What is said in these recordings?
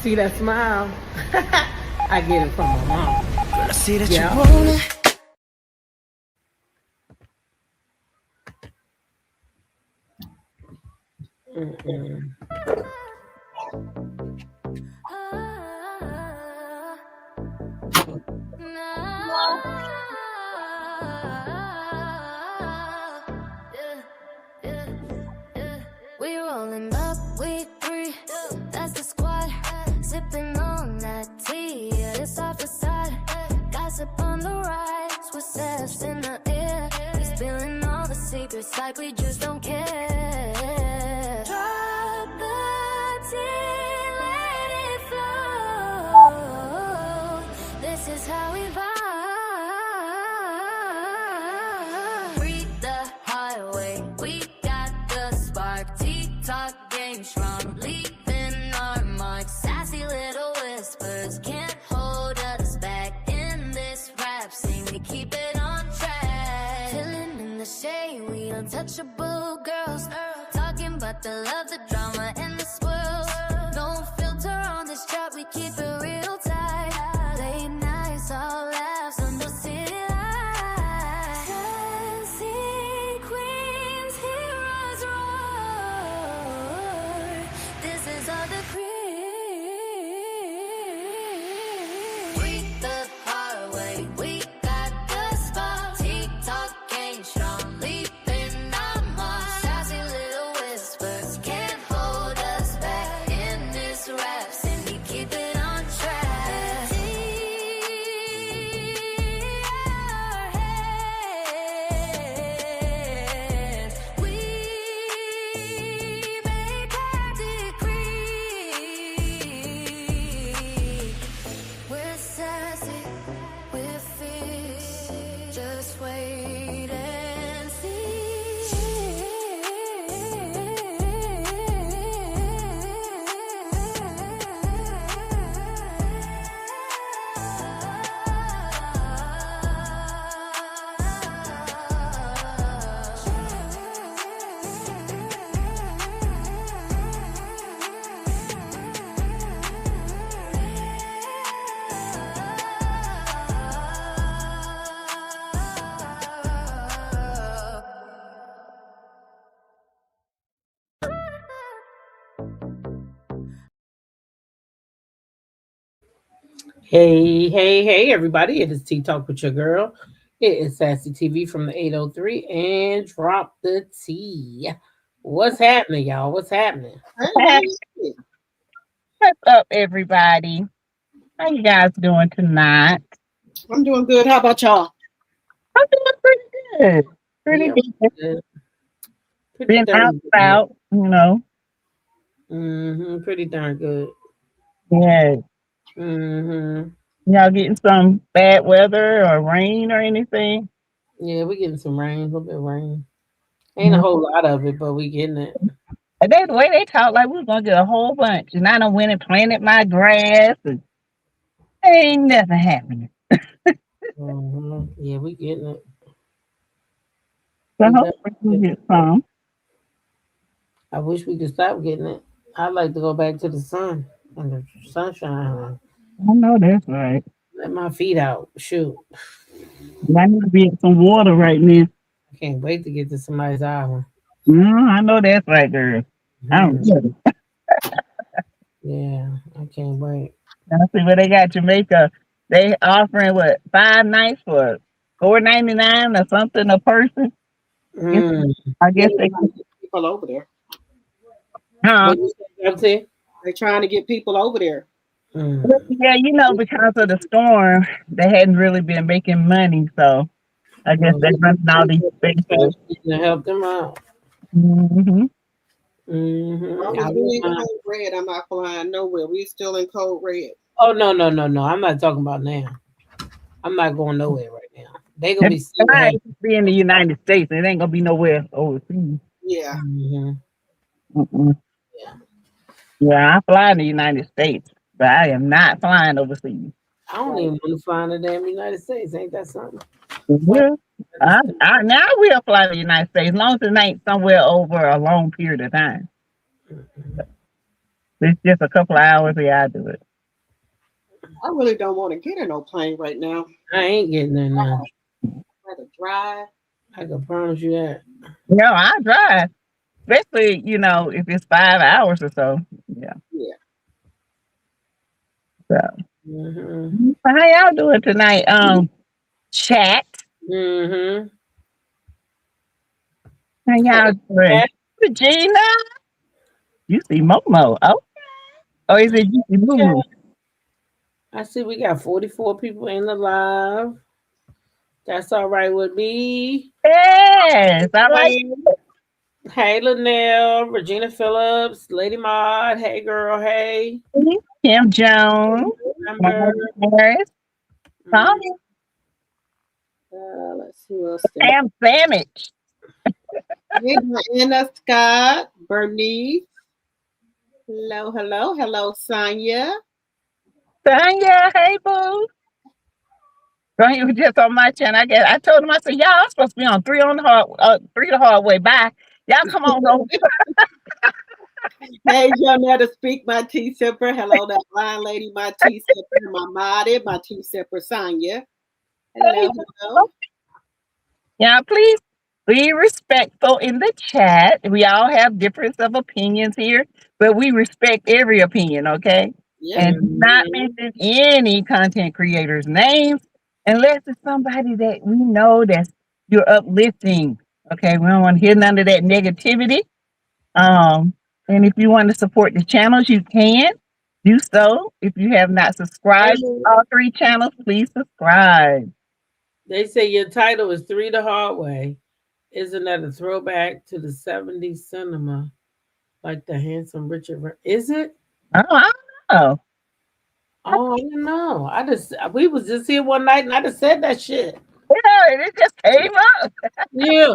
See that smile? I get it from my mom. Girl, I see that you want it. We rolling up, we three, that's the squad. Sipping on that tea, it's off the side. Gossip on the rise, with sass in the air. We spilling all the secrets like we just don't care. Drop the tea, let it flow. This is how we vibe. Read the highway, we got the spark. Talk game strong, leaving our mark. Sassy little whispers can't hold us back in this rap scene. We keep it on track. Chilling in the shade, we untouchable girls. Talking about the love, the drama, and the swirls. No filter on this chat, we keep it real tight. Late nights, all laughs on the city lights. Sassy queens, heroes roar. This is all the cream. Read the highway, we got the spot. TikTok ain't strong, leaping our mark. Sassy little whispers can't hold us back in this rap scene. We keep it on track. See our hands, we make our decree. We're sassy, we're fierce. Just wait and Hey, everybody. It is Tea Talk with your girl. It is Sassy TV from the 803 and drop the tea. What's happening, y'all? What's happening? What's up, everybody? How you guys doing tonight? I'm doing good. How about y'all? I'm doing pretty good. Pretty Yeah, good. good. Pretty Been out darn and about, good. Pretty darn good. Yeah. Mm-hmm. Y'all getting some bad weather or rain or anything? Yeah, we're getting some rain, a little bit of rain. Ain't a whole lot of it, but we getting it. And the way they talk, like we was gonna get a whole bunch, and I done went and planted my grass, and ain't nothing happening. Yeah, we getting it. So We hopefully we get some. I wish we could stop getting it. I'd like to go back to the sun and the sunshine. I know that's right. Let my feet out. Shoot. I need to be at some water right now. I can't wait to get to somebody's island. I know that's right, girl. I don't get it. Yeah, I can't wait. I see where they got Jamaica. They offering what 5 nights for $4.99 or something a person. I guess they People over there. What you say? They're trying to get people over there. Yeah, because of the storm, they hadn't really been making money, so I guess they're running all these spaces to help them out. We in code red. I'm not flying nowhere. We still in code red. Oh no! I'm not talking about now. I'm not going nowhere right now. They gonna be in the United States. It ain't gonna be nowhere overseas. Yeah. Yeah, I fly in the United States, but I am not flying overseas. I don't even want to fly in the damn United States. Ain't that something? Yeah. Now we'll fly to the United States, as long as it ain't somewhere over a long period of time. It's just a couple of hours. Yeah, I do it. I really don't want to get in no plane right now. I ain't getting there now. Rather drive. I can promise you that. No, I drive, especially if it's 5 hours or so. Yeah. Yeah. So, Mm-hmm. how y'all doing tonight? Chat. Mm-hmm. How y'all doing? Regina, you see Momo? Oh, or is it you see Moo? I see we got 44 people in the live. That's all right with me. Yes, I like Hey, Linnell, Regina Phillips, Lady Maud. Hey, girl. Hey. Kim Jones, Remember. Harris, Tommy, Let's see who else there. Sam Sandwich. Hey, Anna Scott, Bernice. Hello, hello, hello, Sonia. Tanya, hey boo. So he was just on my channel. I told him, I said, y'all, I'm supposed to be on three the hard way. Bye. Y'all come on over. Hey, Jonetta, speak my tea sipper. Hello, that blind lady, my tea sipper, my modded, my tea sipper, Sonia. Hello, hello. Yeah, please be respectful in the chat. We all have difference of opinions here, but we respect every opinion, okay? Yeah. And do not mention any content creators' names unless it's somebody that we know that you're uplifting. Okay, we don't want to hear none of that negativity. And if you want to support the channels, you can do so. If you have not subscribed to all three channels, please subscribe. They say your title is Three the Hard Way. Isn't that a throwback to the 70s cinema? Like the handsome Richard. Is it? Oh, I don't know. Oh, I don't know. We was just here one night and I just said that shit. Yeah, it just came up. Yeah.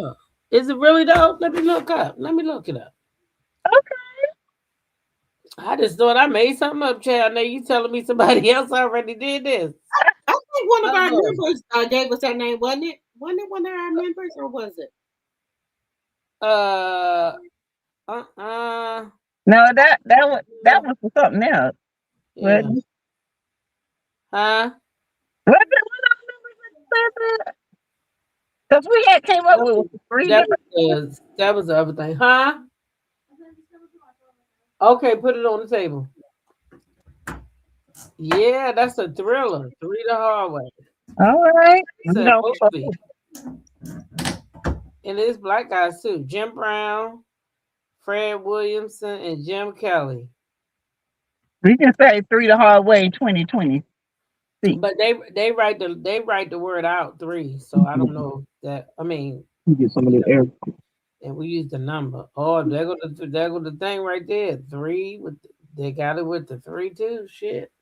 Is it really though? Let me look up. Let me look it up. Okay. I just thought I made something up, Chad. Now you telling me somebody else already did this. I think one of our members gave us that name, wasn't it? Wasn't it one of our members, or was it? Uh No, that was for something else. Yeah. What? Huh? What the because we had came up with three different. That was the other thing. Huh? Okay, put it on the table. Yeah, that's a thriller. Three the Hard Way. All right. It's a No, movie. And it's black guys too. Jim Brown, Fred Williamson, and Jim Kelly. we can say three the hard way 2020. But they write the word out three. So I don't know that. I mean, You get some of the air. and we use the number. Oh, there go the thing right there. Three with they got it with the three too. Shit.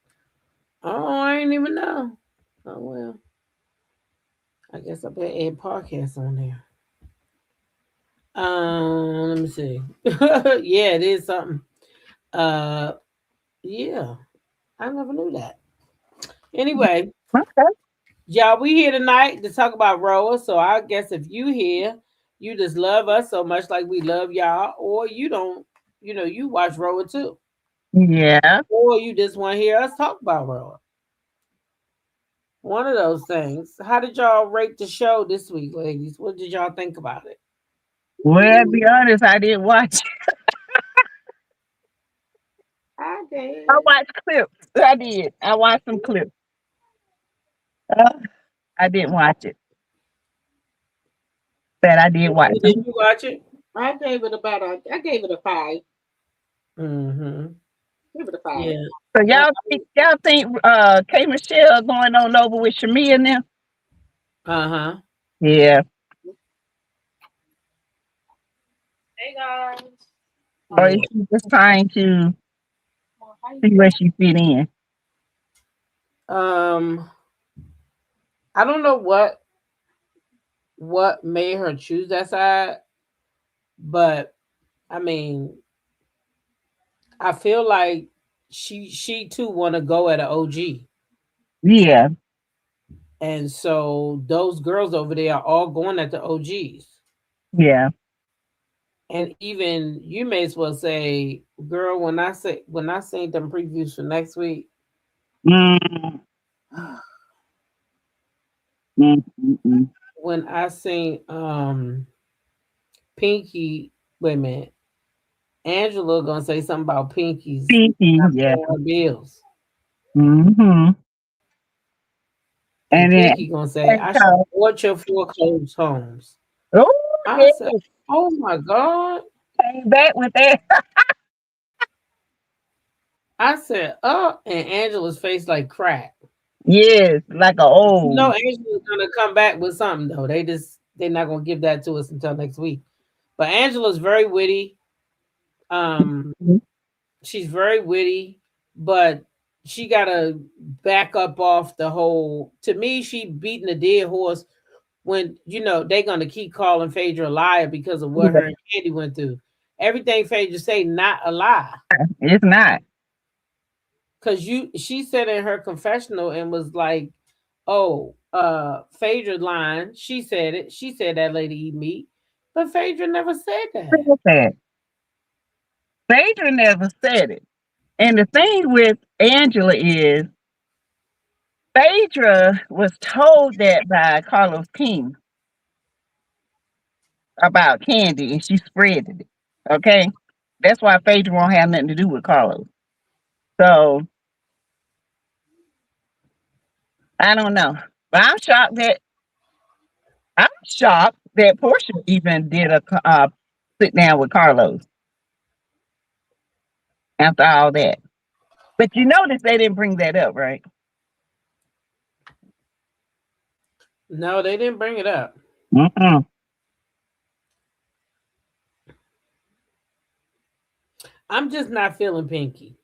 Oh, I ain't even know. Oh well. I guess I better add podcast on there. Let me see. Yeah, it is something. Uh, yeah, I never knew that. Anyway, Okay. y'all, we here tonight to talk about Roa. So I guess if you here, you just love us so much like we love y'all, or you don't. You watch Roa too, Yeah. or you just want to hear us talk about Roa. One of those things. How did y'all rate the show this week, ladies? What did y'all think about it? Well, to be honest, I didn't watch. I did. I watched clips. I did. I watched some clips. Uh, I didn't watch it, but I did watch Did them. you watch it? I gave it I gave it a 5. Mm-hmm. Give it a 5. Yeah. So y'all think K Michelle going on over with Shamea now? Uh-huh. Yeah. Hey guys. Or is she just trying to see where she fit in? I don't know what made her choose that side, but I mean, I feel like she too want to go at an OG, Yeah. and so those girls over there are all going at the OGs, Yeah. And even you may as well say, girl, when I seen them previews for next week, Mm, mm, mm, mm. when I seen Pinky, wait a minute, Angela gonna say something about Pinky's Pinky, not yeah. paying her bills. Mm-hmm. And And then, Pinky gonna say, I should have bought your foreclosed homes. oh, I yeah, said, oh my God. came back with that. I said, and Angela's face like crack. Yes, like a You old. know Angela's gonna come back with something though. They're not gonna give that to us until next week. But Angela's very witty. Um, she's very witty, but she gotta back up off the whole. To me, she beating a dead horse when they're gonna keep calling Phaedra a liar because of what her and Candy went through. Everything Phaedra say not a lie. It's not. Cause she said in her confessional and was like, oh, Phaedra line, she said it. She said that lady eat meat. But Phaedra never said that. Look at that. Phaedra never said it. And the thing with Angela is Phaedra was told that by Carlos King about Candy and she spreaded it. Okay? That's why Phaedra won't have nothing to do with Carlos. So I don't know. But I'm shocked that Porsha even did a sit down with Carlos after all that. But you notice they didn't bring that up, right? No, they didn't bring it up. Mm-mm. I'm just not feeling Pinky.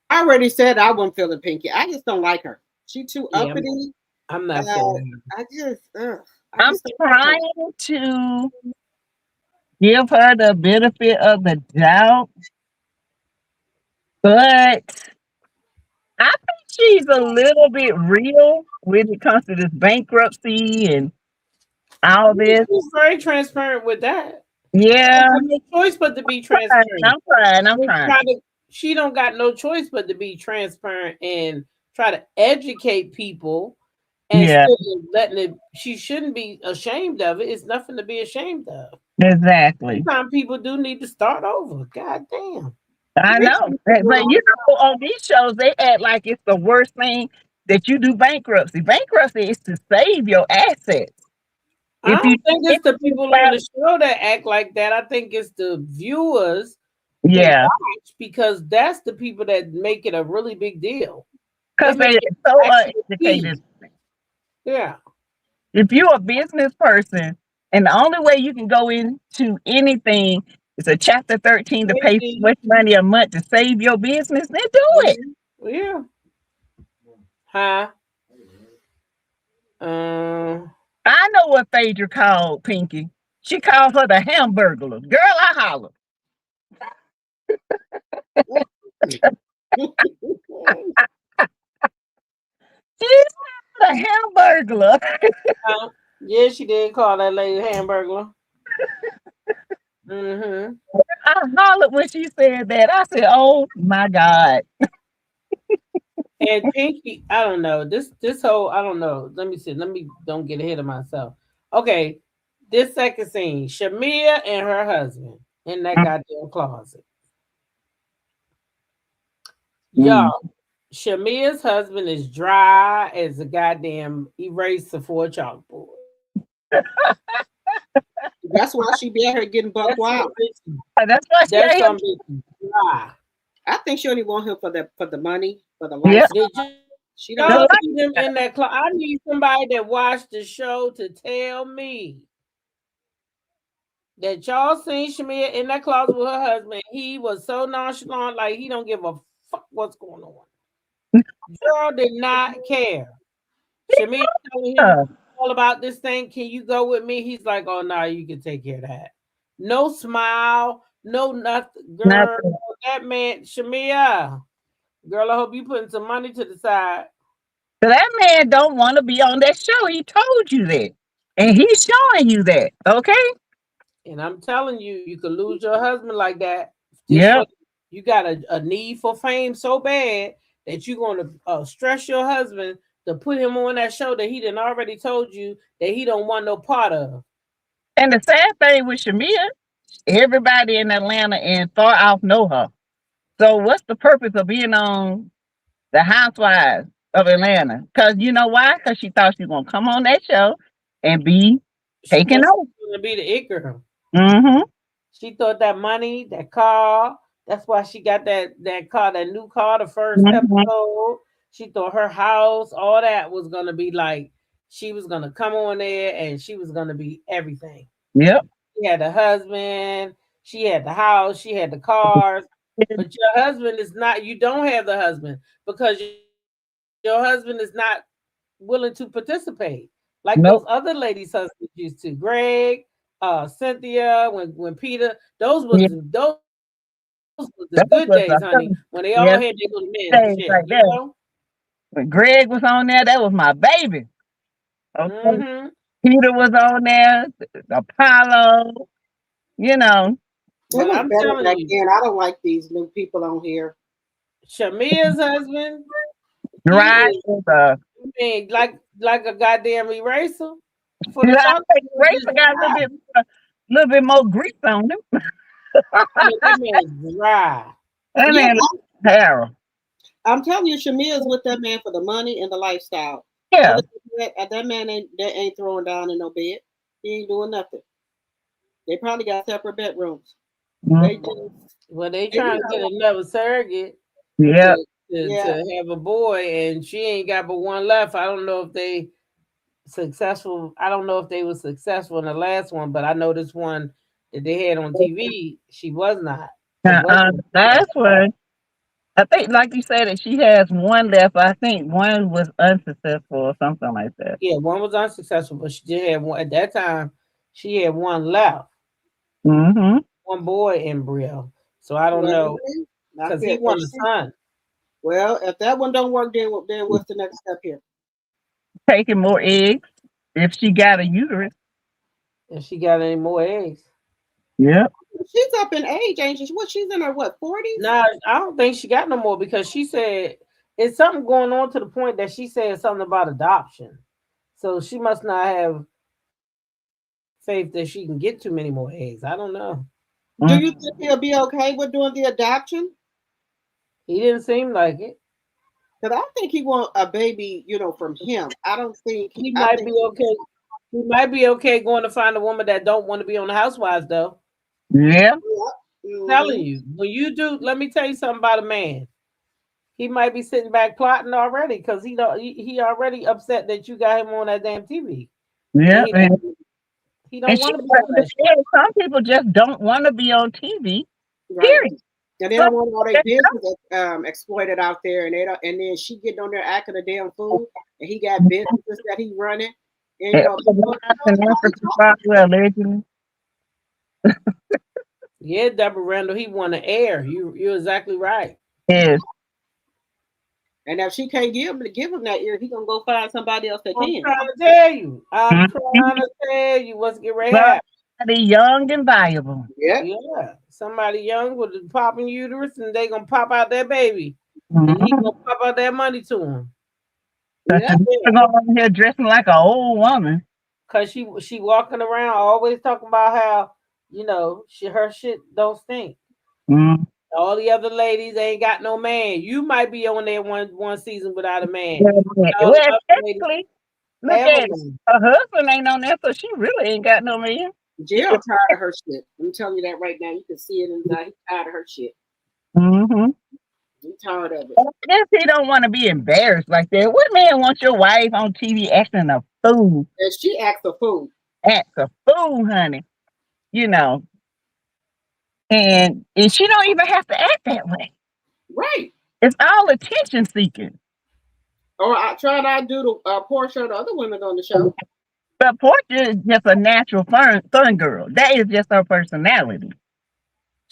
I already said I wasn't feeling Pinky. I just don't like her. She too Yeah, uppity. I'm not Uh, feeling her. I I'm just don't like her. trying to give her the benefit of the doubt, but I think she's a little bit real when it comes to this bankruptcy and all this. She's very transparent with that. She Yeah, don't got no choice but to be transparent. I'm trying. I'm And trying. try to, she don't got no choice but to be transparent and try to educate people and Yeah, still letting it. She shouldn't be ashamed of it. It's nothing to be ashamed of. exactly. Sometimes people do need to start over. God damn. I Rich know. people But do you know, on these shows, they act like it's the worst thing that you do bankruptcy. Bankruptcy is to save your assets. I If you don't think if it's the you people on file- the show that act like that. I think it's the viewers that yeah, watch because that's the people that make it a really big deal. They because make they're it so actually uneducated. key. Yeah. If you're a business person and the only way you can go into anything is a chapter 13 to pay so Maybe. much money a month to save your business, then do it. Mhm. Yeah. Huh? Um. I know what Phaedra called Pinky. She called her the hamburglar. Girl, I holler. She's the hamburglar. Yeah, she did call that lady Hamburglar. Mm-hmm. I hollered when she said that. I said, oh my God. And Pinky, I don't know. This whole I don't know. Let me see. Let me don't get ahead of myself. Okay. This second scene, Shamea and her husband in that goddamn closet. Mm. Y'all, Shamea's husband is dry as a goddamn eraser for a chalkboard. That's why she be out here getting buck That's wild. That's why she That's ain't. some bitch dry. I think she only want him for the money, for the Yeah. lifestyle. Did She don't y'all want see them in that closet? I need somebody that watched the show to tell me that y'all seen Shamea in that closet with her husband. He was so nonchalant, like he don't give a fuck what's going on. Girl did not care. Shamea telling him all about this thing. Can you go with me? He's like, oh no, you can take care of that. No smile, no nothing. Girl, Nothing. that man, Shamea. Girl, I hope you putting some money to the side. So that man don't want to be on that show. He told you that. And he's showing you that. Okay? And I'm telling you, you could lose your husband like that just for Yep. you got a need for fame so bad that you're going to stress your husband to put him on that show that he done already told you that he don't want no part of. And the sad thing with Shamea, everybody in Atlanta and far off know her. So what's the purpose of being on the Housewives of Atlanta? Because you know why? Because she thought she was gonna come on that show and be She taken thought she over. was going to be the it girl. Mm-hmm. She thought that money, that car, that's why she got that car, that new car, the first Mm-hmm. episode. She thought her house, all that was gonna be like she was gonna come on there and she was gonna be everything. Yep. She had a husband, she had the house, she had the cars. But your husband is not, you don't have the husband because your husband is not willing to participate. Like those other Nope. ladies' husbands used to. Greg, Cynthia, when Peter, Yeah, those was the good days, honey. that When they was all a had their little men yeah and shit, days right there. When Greg was on there, that was my baby. Okay. Mm-hmm. Peter was on there, Apollo, you know, It But was I'm better telling back you, then. I don't like these new people on here. Shamea's husband, he Dry is as a man, like a goddamn eraser for the I toilet. think Racer got a little bit more grease on him. Man, that man's dry. That Yeah, man Harold. I'm telling you, Shamia's with that man for the money and the lifestyle. Yeah. Other than that man ain't throwing down in no bed. He ain't doing nothing. They probably got separate bedrooms. They Mhm. just, Well, they and, trying to get another surrogate Yeah. to, yeah. to have a boy, and she ain't got but one left. I don't know if they successful. I don't know if they were successful in the last one, but I know this one that they had on TV, she was not. It wasn't That's successful. what I think. Like you said, that she has one left. I think one was unsuccessful or something like that. Yeah, one was unsuccessful, but she did have one at that time. She had one left, Mm-hmm. one boy embryo. So I don't Well, know I because he feel won a son, well, if that one don't work, then what's the next step here? Taking more eggs if she got a uterus. and she got any more eggs. Yep. She's up in age, ain't she? What, she's in her what, 40s? Nah, I don't think she got no more because she said it's something going on to the point that she said something about adoption. So she must not have faith that she can get too many more eggs. I don't know. Do you Mm. think he'll be okay with doing the adoption? He didn't seem like it. Because I think he want a baby, from him. I don't think. He I might think. be okay. He might be okay going to find a woman that don't want to be on the housewives though. Yeah. Telling Mm-hmm. you, when you do, let me tell you something about a man. He might be sitting back plotting already because he already upset that you got him on that damn TV, and Yeah. he And don't she want to be on that shit. understands some people just don't want to be on TV. Right. Period. And they Some don't want all their just business exploited out there, and they don't. And then she getting on there acting a damn fool, and he got businesses that he running, and people, an African father allegedly. Yeah, Deborah Randall, he want to air. You're exactly right. Yes. and if she can't give him that ear, he gonna go find somebody else that I'm can. trying to tell you. I'm Mhm. trying to tell you what's get ready to happen. Somebody young and viable. Yep. Yeah, somebody young with a popping uterus, and they gonna pop out their baby, and he Mm-hmm. gonna pop out that money to him. Because Yeah, she's going on here dressing like an old woman. cause she walking around always talking about how her shit don't stink. Mm. All the other ladies ain't got no man. You might be on there one season without a man. All the Well, other ladies technically, look have a at it. man. Her husband ain't on there, so she really ain't got no man. Jill tired of her shit. I'm telling you that right now. You can see it inside. He's tired of her shit. Mm-hmm. He's tired of it. I guess he don't want to be embarrassed like that. What man wants your wife on TV acting a fool? And she acts a fool. Act a fool, honey. You know, and she don't even have to act that way. Right. It's all attention seeking. Or I tried I do the Porsha, the other women on the show. But Portia is just a natural fun girl. That is just her personality.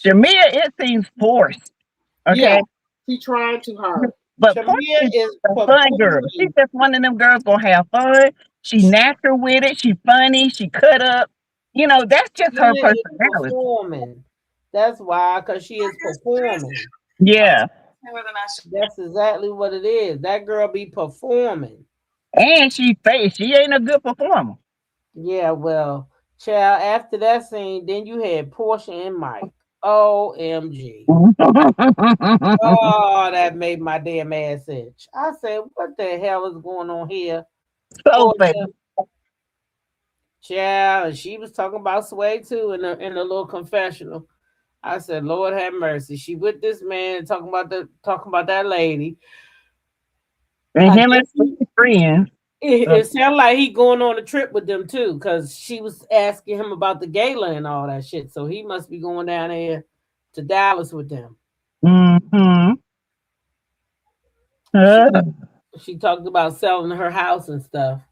Shamea, it seems forced. Yeah. Okay. She trying too hard. But Portia Shamia is is a fun girl. She's purportedly just one of them girls gonna have fun. She natural with it. She funny. She cut up. You know, that's just her Dennis is personality. performing. That's why, because she is performing. Yeah. That's exactly what it is. That girl be performing. And she face, she ain't a good performer. Yeah, well, child, after that scene, then you had Porsha and Mike. OMG. Oh, that made my damn ass itch. I said, what the hell is going on here? So fake. Porsha, child, and she was talking about Sway too in the little confessional. I said, Lord have mercy. She with this man talking about that lady. And I him and guess his friends. it sounded like he going on a trip with them too, because she was asking him about the gala and all that shit. So he must be going down there to Dallas with them. Mm-hmm. She Uh, she talked about selling her house and stuff.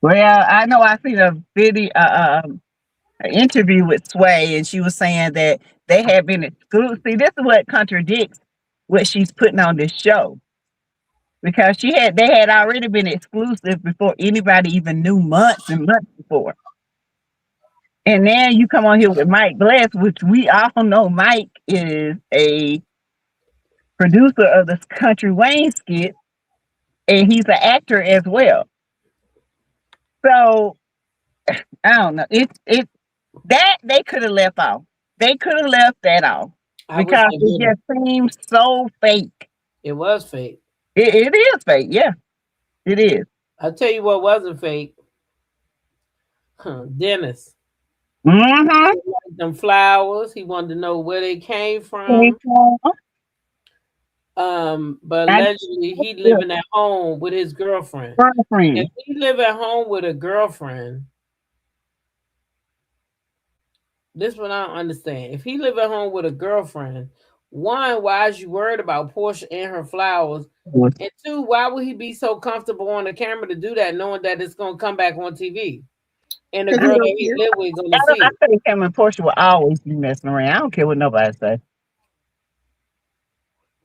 well, I know I seen a video, an interview with Sway, and she was saying that they had been exclusive. See, this is what contradicts what she's putting on this show because they had already been exclusive before anybody even knew months and months before. And then you come on here with Mike Bless, which we all know Mike is a producer of the Country Wayne skit, and he's an actor as well. So I don't know. It that they could have left off. They could have left that off I wish because they it would have. just seems so fake. It was fake. It is fake. Yeah, it is. I'll tell you what wasn't fake. Dennis. Mm-hmm. Them flowers. He wanted to know where they came from. But I allegedly he living at home with his girlfriend. If girlfriend. he live at home with a girlfriend, this one I don't understand. If he live at home with a girlfriend, one, why is you worried about Portia and her flowers? And two, why would he be so comfortable on the camera to do that, knowing that it's gonna come back on TV and the Because girl you that don't he care. live with gonna see I it? think him and Porsche will always be messing around. I don't care what nobody say.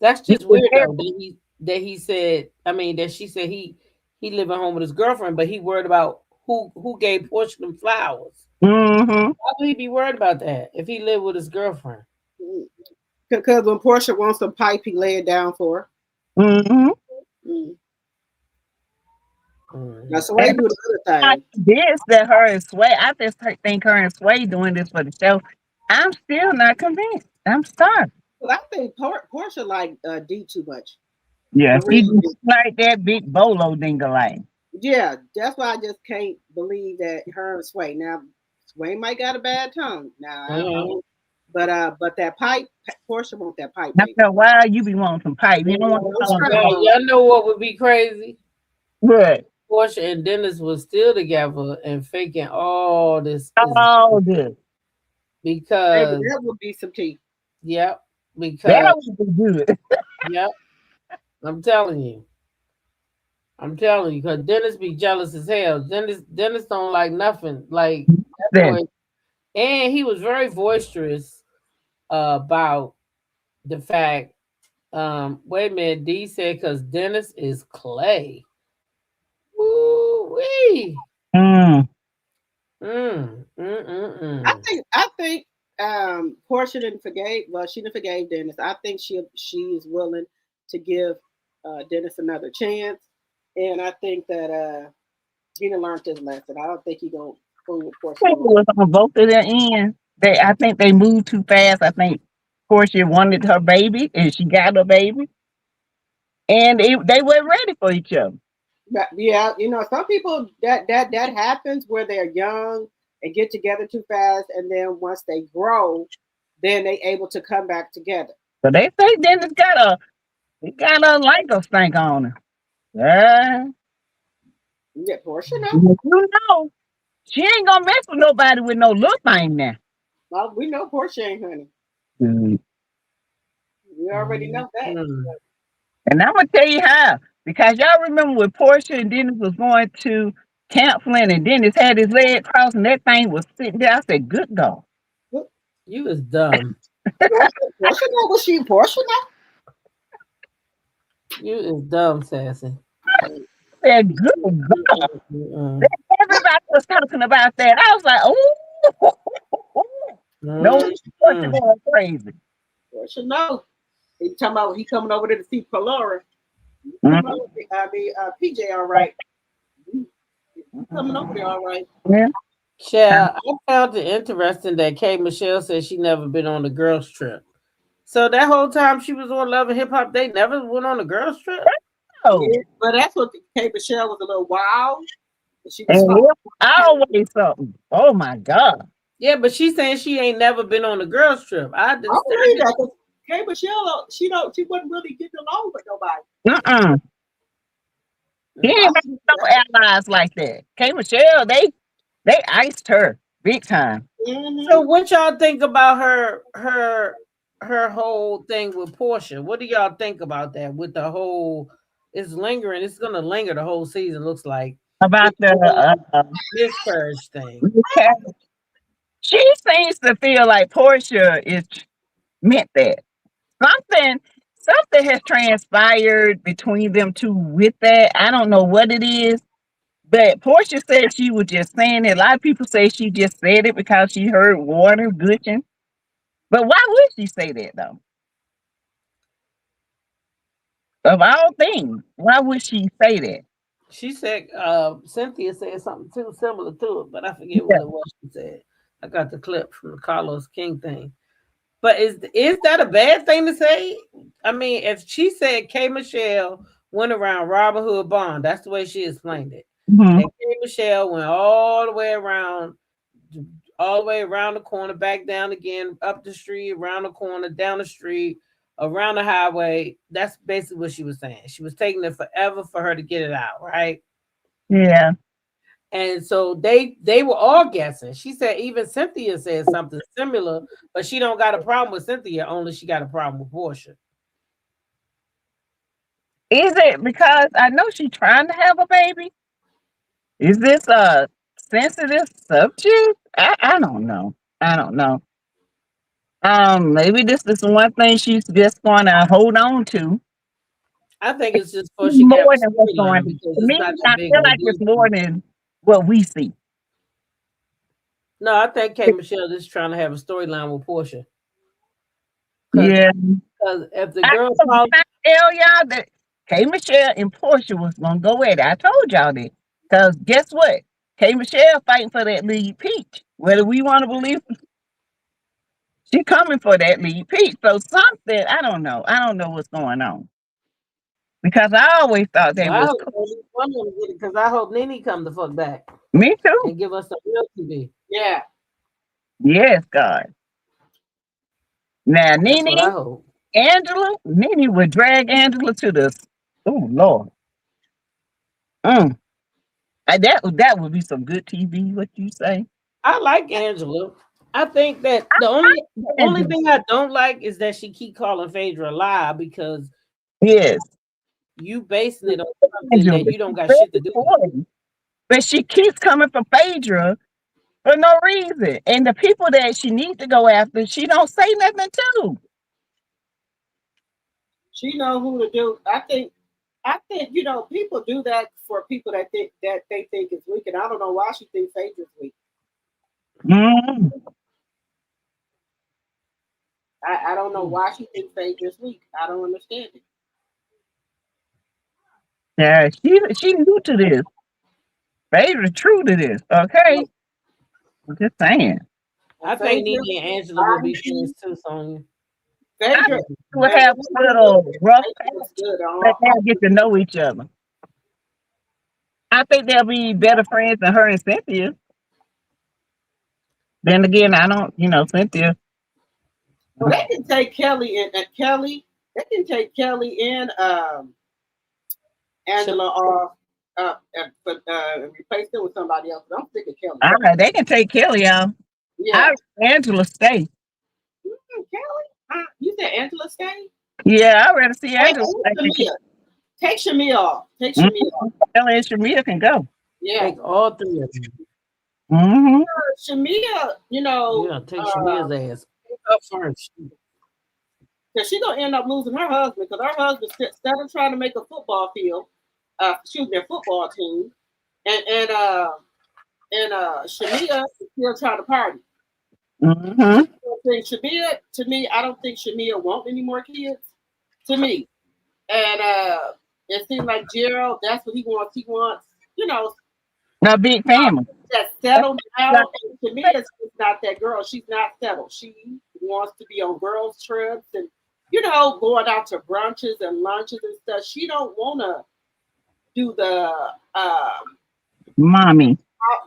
That's He just was weird very though. That he said. I mean, that she said he live at home with his girlfriend, but he worried about who gave Portia them flowers. mm-hmm. Why would he be worried about that if he lived with his girlfriend? Because when Portia wants some pipe, he lay it down for her. Mm-hmm. Mm. Now, Mm. Sway do the other thing. This that her and Sway, I just think her and Sway doing this for the show. I'm still not convinced. I'm sorry. Well, I think Portia like D too much. Yeah, she Marie just D. like that big bolo dingalang. Yeah, that's why I just can't believe that her and Sway. Now, Sway might got a bad tongue. Now, Mhm. but that pipe, Portia want that pipe, baby. After a while, you be wanting some pipe. You don't want Don't to stress. Y'all know what would be crazy? what? Portia and Dennis was still together and faking all this is All this. Baby, because that would be some tea. yep, That because would be good. yep, I'm telling you. I'm telling you, because Dennis be jealous as hell. Dennis don't like nothing. Like that Then, boy, and he was very boisterous about the fact. Wait a minute, D said because Dennis is clay. Woo wee. mm, I Mm. think I think Portia didn't forgave. Well, she didn't forgave Dennis. I think she is willing to give Dennis another chance, and I think that Gina learned his lesson. I don't think he gonna fool with Portia I no think it more. was on both of their ends. I think they moved too fast. I think Portia wanted her baby, and she got her baby, and they weren't ready for each other. But yeah, some people that happens where they're young and get together too fast, and then once they grow, then they able to come back together. So they say Dennis got a Lego stank on her. Yeah, Yeah, Portia, no. you know, she ain't gonna mess with nobody with no little thing now. Well, we know Portia ain't honey. Mm. We already know that. Mm. And I'm gonna tell you how. Because y'all remember when Portia and Dennis was going to Camp Flynn and Dennis had his leg crossed and that thing was sitting there. I said, good God. You is dumb. Portia know what she Portia know. You is dumb, Sassy. I said, good God. Mm-mm. That Everybody was talking about that. I was like, oh, no, Porsha Mm-hmm. going crazy. Porsha, no. He talking about he coming over there to see Palora. Come Mhm. over, PJ, all right. You coming over there, all right. Yeah. Yeah, I found it interesting that K Michelle said she never been on a girls trip. So that whole time she was on Love and Hip Hop, they never went on a girls trip. Oh, Yeah, but that's what K. Michelle was a little wild. She was and fine. it was always something. Oh my God. Yeah, but she's saying she ain't never been on a girls trip. I don't believe that because K. Michelle, she wasn't really getting along with nobody. Uh-uh. He Mm. ain't I have believe no that. allies like that. K Michelle, they iced her big time. So Mm-hmm. what y'all think about her whole thing with Portia? What do y'all think about that? With the whole, it's lingering. It's gonna linger the whole season. Looks like About with the the whole miscarriage thing. miscarriage. She seems to feel like Portia is meant that. Something something has transpired between them two with that. I don't know what it is. But Portia said she was just saying it. A lot of people say she just said it because she heard Warner gushing. But why would she say that though? Of all things, why would she say that? She said, Cynthia said something too similar to it, but I forget Yeah. what it was she said. I got the clip from the Carlos King thing. But is that a bad thing to say? I mean, if she said K Michelle went around Robin Hood Bond, that's the way she explained it. Mhm. And K Michelle went all the way around the corner, back down again, up the street, around the corner, down the street, around the highway. That's basically what she was saying. She was taking it forever for her to get it out, right? Yeah. And so they were all guessing. She said even Cynthia said something similar, but she don't got a problem with Cynthia, only she got a problem with Portia. Is it because I know she's trying to have a baby? Is this a sensitive subject? I don't know. I don't know. Maybe this is one thing she's just gonna hold on to. I think it's just for she can have More than a what's going storyline on. because To it's me, not that I big feel of a like it's deal. more than what we see. No, I think K Michelle just trying to have a storyline with Portia. Cause, Yeah. cause if the I girl told found I tell y'all that K Michelle and Portia was gonna go at it. I told y'all that. Cause guess what? K Michelle fighting for that lead peach. Whether we want to believe she coming for that lead peach. So something, I don't know. I don't know what's going on. Because I always thought they well, I was hope cool. at least one of them get it because I hope Nene come the fuck back Me too. and give us some real TV. Yeah. Yes, God. Now That's what I Nene, hope. Angela, Nene would drag Angela to the oh Lord. Mm. That would be some good TV, what you say? I like Angela. I think that the only Angela. thing I don't like is that she keep calling Phaedra a lie because Yes. you basing it on something Angela. that you don't She's got very shit to do with. important. But she keeps coming for Phaedra for no reason. And the people that she needs to go after, she don't say nothing to. She know who to do. I think people do that for people that they think is weak, and I don't know why she thinks Phaedra's weak. Mm. I don't know Hmm. why she thinks Phaedra's weak. I don't understand it. Yeah, she new to this. Phaedra true to this. Okay. I'm just saying. And I think Phaedra, Nene and Angela will be honestly, friends too, Sonya. I Phaedra, think we'll and have a little rough Phaedra was patch, good. but they'll get to know each other. I think they'll be better friends than her and Cynthia. Then again, I don't, Cynthia. Well, they can take Kelly and Kelly. They can take Kelly and Shim- Angela off, and replace them with somebody else. I'm sick of Kelly. All right, they can take Kelly out. Yeah, I Angela stay. Kelly. You said Angela stay? Yeah, I'd rather see Hey, Angela stay than Shamea. Take Shamea off. Take Kelly. Shamea off. Kelly and Shamia can go. Yeah. Take all three of them. Mm-hmm. Shamea, Yeah, take Shamia's ass. Take her first. because she's gonna end up losing her husband because her husband instead of trying to make a football field, their football team, and and Shamea is still trying to party. Mm-hmm. Shamea, to me, I don't think Shamea want any more kids. To me, and it seems like Gerald, that's what he wants. He wants, you know, A big family. that settled down. And to me, it's not that girl. She's not settled. She wants to be on girls' trips and going out to brunches and lunches and stuff. She don't want to do Mommy.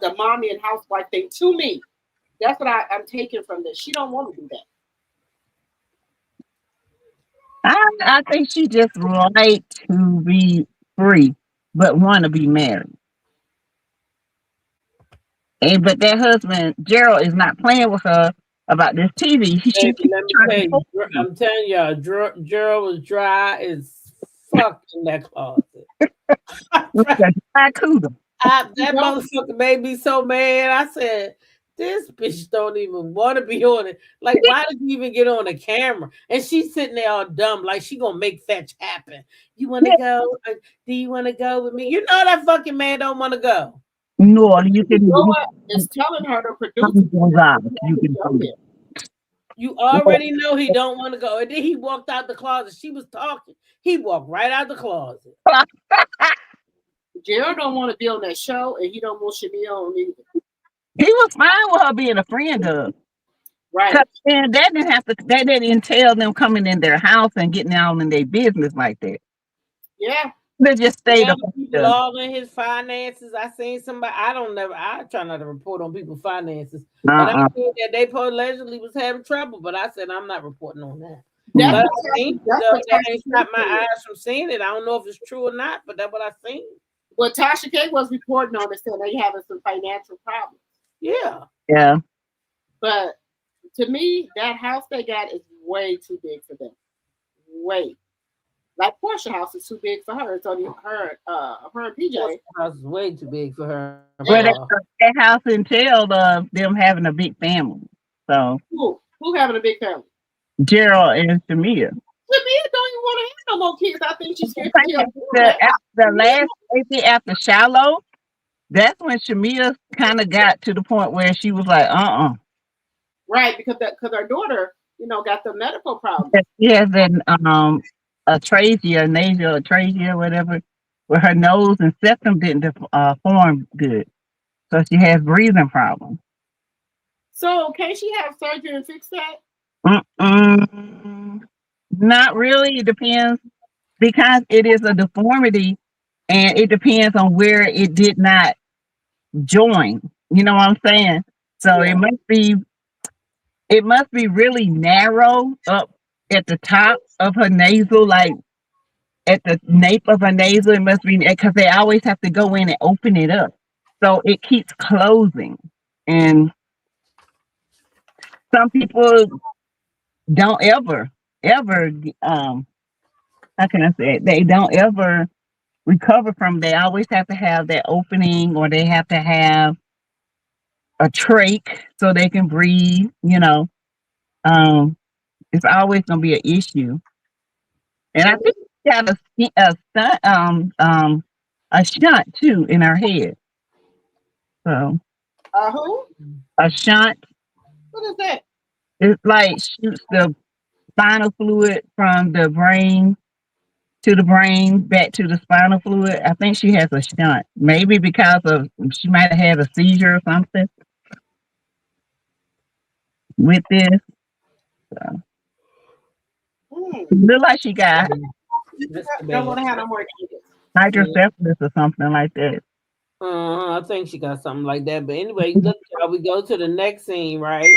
the mommy and housewife thing. To me, that's what I'm taking from this. She don't want to do that. I think she just like to be free, but want to be married. And but that husband Gerald is not playing with her about this TV. She Baby, keeps let me trying tell to you, I'm telling y'all, Gerald was dry as fuck in that closet. with a dry cooler. That motherfucker made me so mad. I said, this bitch don't even want to be on it. Like, why did you even get on the camera? And she's sitting there all dumb, like she gonna make fetch happen. You want to go? Do you want to go with me? You know that fucking man don't want to go. No, you You can know you what? It's telling her to produce. can go live. You can go. You already know he don't want to go. And then he walked out the closet. She was talking. He walked right out the closet. Gerald don't want to be on that show, and he don't want Shamea on either. He was fine with her being a friend of. Right? 'Cause then that didn't entail them coming in their house and getting out in their business like that. Yeah. They just stayed Yeah, up. people all in his finances. I seen somebody. I try not to report on people's finances, but I Uh-uh. seen that they allegedly was having trouble. But I said I'm not reporting on that. That's But Mm. I seen that's though what that ain't Tasha stopped K my said. eyes from seeing it. I don't know if it's true or not, but that's what I seen. What Tasha K was reporting on is saying they having some financial problems. Yeah. Yeah. But to me, that house they got is way too big for them. Way. Like Porsche house is too big for her. It's only her and PJ. House is way too big for her and Well, Pa. that house entailed them having a big family. So Who having a big family? Gerald and Shamia. Shamea don't even want to have no more kids. I think she's scared to tell The last baby after Shallow, that's when Shamia kind of got to the point where she was like, Right, because her daughter, got the medical problem. She has an nasal atrasia, whatever, where her nose and septum didn't form good. So she has breathing problems. So can she have surgery and fix that? Mm-mm. Not really. It depends because it is a deformity and it depends on where it did not join. You know what I'm saying? So Yeah. it must be really narrow up at the top of her nasal, like at the nape of her nasal. It must be because they always have to go in and open it up. So it keeps closing. And some people don't ever how can I say it? They don't ever recover from. They always have to have that opening, or they have to have a trach so they can breathe. It's always gonna be an issue. And I think she got a shunt too in her head. So Who? a shunt What is that? is like shoots the spinal fluid from the brain to the brain back to the spinal fluid. I think she has a shunt. Maybe because of she might have had a seizure or something with this. So it look like she got Don't want to have no more kids. hydrocephalus or something like that. I think she got something like that. But anyway, look, y'all, we go to the next scene, right?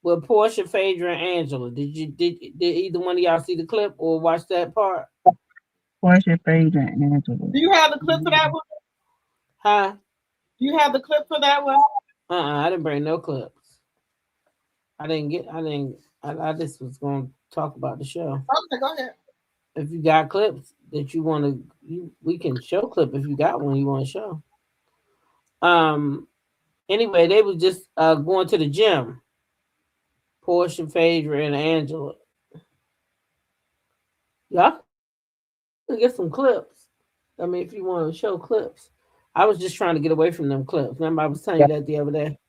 With Porsha, Phaedra, and Angela. Did either one of y'all see the clip or watch that part? Porsha, Phaedra, and Angela. Do you have the clip for that one? Huh? Do you have the clip for that one? I didn't bring no clips. I just was gonna talk about the show. Okay, go ahead. If you got clips that you want to, we can show clip if you got one you want to show. Anyway, they was just going to the gym. Porsha, Phaedra, and Angela. Y'all can get some clips. I mean, if you want to show clips. I was just trying to get away from them clips. Remember, I was telling you that the other day.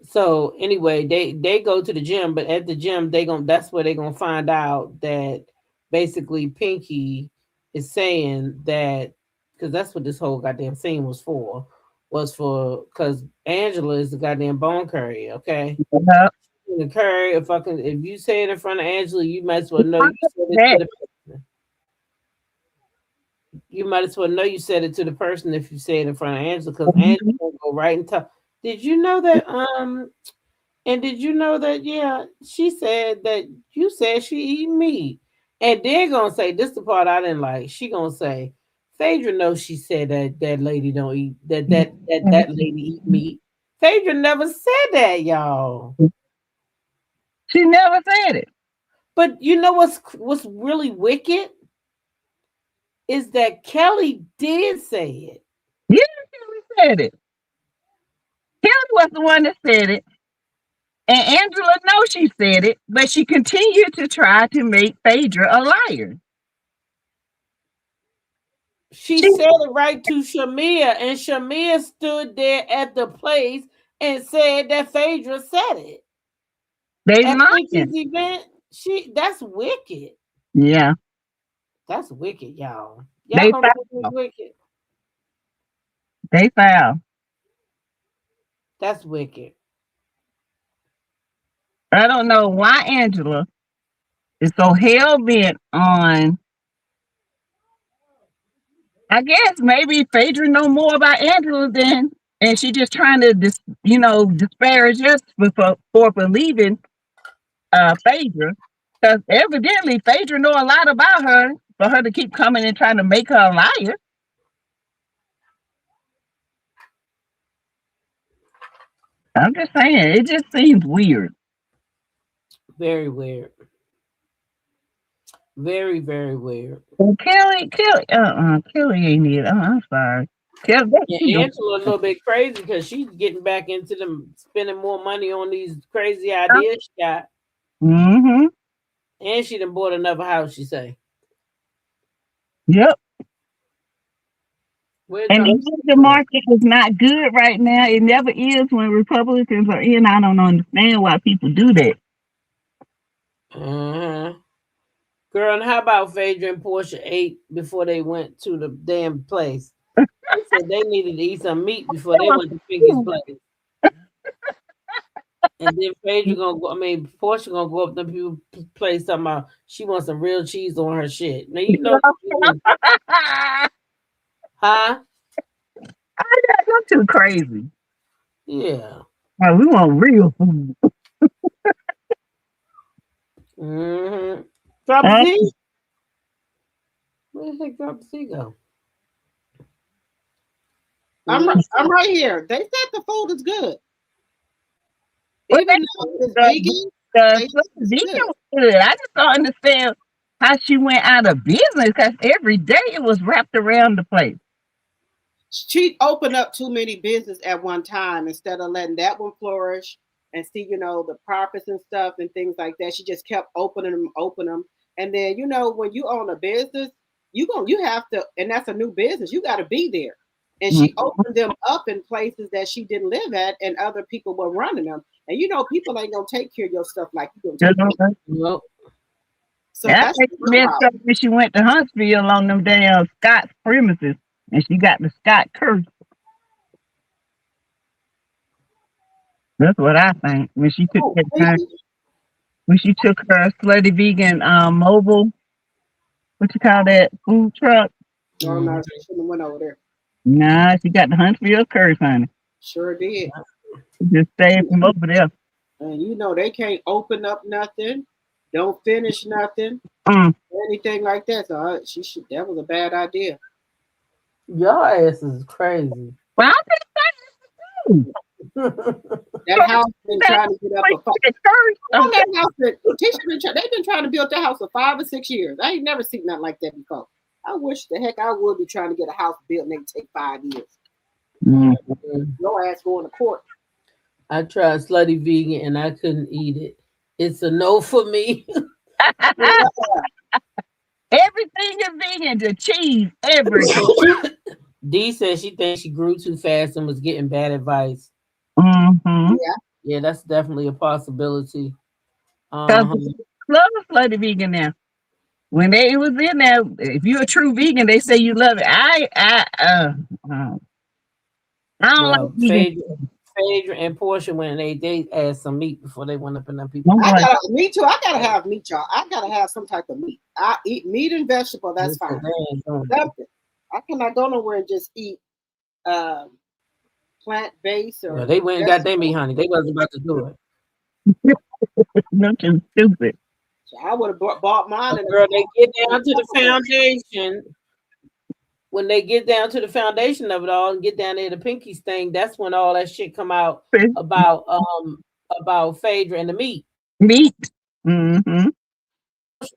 So anyway, they go to the gym, but at the gym that's where they're gonna find out that basically Pinky is saying that because that's what this whole goddamn scene was for because Angela is the goddamn bone curry, okay? Yep. The curry, if you say it in front of Angela, you might as well know you said it to That. the person. You might as well know you said it to the person if you say it in front of Angela because Angela Mhm. will go right and talk. Did you know that And did you know that? Yeah, she said that you said she eat meat, and then gonna say this the part I didn't like. She gonna say, Phaedra knows she said that lady don't eat that lady eat meat. Phaedra never said that, y'all. She never said it. But you know what's really wicked is that Kelly did say it. Yeah, Kelly said it. Kelly was the one that said it. And Angela knows she said it, but she continued to try to make Phaedra a liar. She She, said it right to Shamea, and Shamea stood there at the place and said that Phaedra said it. they At lying. Pinky's event, that's wicked. Yeah, That's wicked, y'all. Y'all they know that's foul. wicked. They foul. That's wicked. I don't know why Angela is so hell bent on. I guess maybe Phaedra know more about Angela than, and she just trying to disparage us for believing Phaedra, because evidently Phaedra know a lot about her for her to keep coming and trying to make her a liar. I'm just saying, it just seems weird. Very weird. Very, very weird. And Kelly ain't it. I'm sorry. Kelly, Yeah, she go. Angela a little bit crazy because she's getting back into them spending more money on these crazy ideas she got. Mm-hmm. And she done bought another house, she say. Yep. Where's And Dr. the Phil? market is not good right now. It never is when Republicans are in. I don't understand why people do that. Uh-huh. Girl, and how about Phaedra and Porsha ate before they went to the damn place? They said they needed to eat some meat before they went to Pinky's place. And then Phaedra gonna go. I mean, Porsche gonna go up to people place talking about she wants some real cheese on her shit. Now you know, huh? You're too crazy. Yeah. We want real food. Mm-hmm. Drop Uh, Z. Where the heck Drop Z go? I'm right here. They said the food is good, Well, even though it's vegan. They said it's vegan good. was good. I just don't understand how she went out of business because every day it was wrapped around the place. She opened up too many business at one time instead of letting that one flourish and see, the profits and stuff and things like that. She just kept opening them. And then, when you own a business, you have to, and that's a new business, you got to be there. And she opened them up in places that she didn't live at, and other people were running them. And people ain't gonna take care of your stuff like you gonna take care of it. Nope. So I that's think the she messed problem. up when she went to Huntsville on them damn Scott's premises and she got the Scott curse. That's what I think. Oh, Pinky. When she took her slutty vegan mobile, what you call that, food truck. Oh no, Mm-hmm. she shouldn't have went over there. Nah, she got the Huntsville curse, honey. Sure did. Just stayed from over there. And they can't open up nothing, don't finish nothing, Mm. anything like that. So she should. That was a bad idea. Your ass is crazy. Well, I'm just saying, That house been trying to get up for five. the curse. On that house, they've been trying to build that house for 5 or 6 years. I ain't never seen nothing like that before. I wish the heck I would be trying to get a house built and they take 5 years. Mm. Your ass going to court. I tried slutty vegan and I couldn't eat it. It's a no for me. Everything is vegan. The cheese, everything. D says she thinks she grew too fast and was getting bad advice. Mm-hmm. Yeah. Yeah, that's definitely a possibility. Because Uh-huh. love a slutty vegan now. When they was in there, if you're a true vegan, they say you love it. I don't like Well, vegan. Phaedra and Porsha when they had some meat before they went up in them people. I'm like, Me too. I gotta have meat, y'all. I gotta have some type of meat. I eat meat and vegetable. That's fine. Something. I cannot go nowhere and just eat plant based or. Well, they went and got their meat, honey. They wasn't about to do it. nothing stupid. So I would have bought mine. And Girl, they get down to the foundation. When they get down to the foundation of it all and get down there to Pinky's thing, that's when all that shit come out about Phaedra and the meat. Meat. Mm-hmm.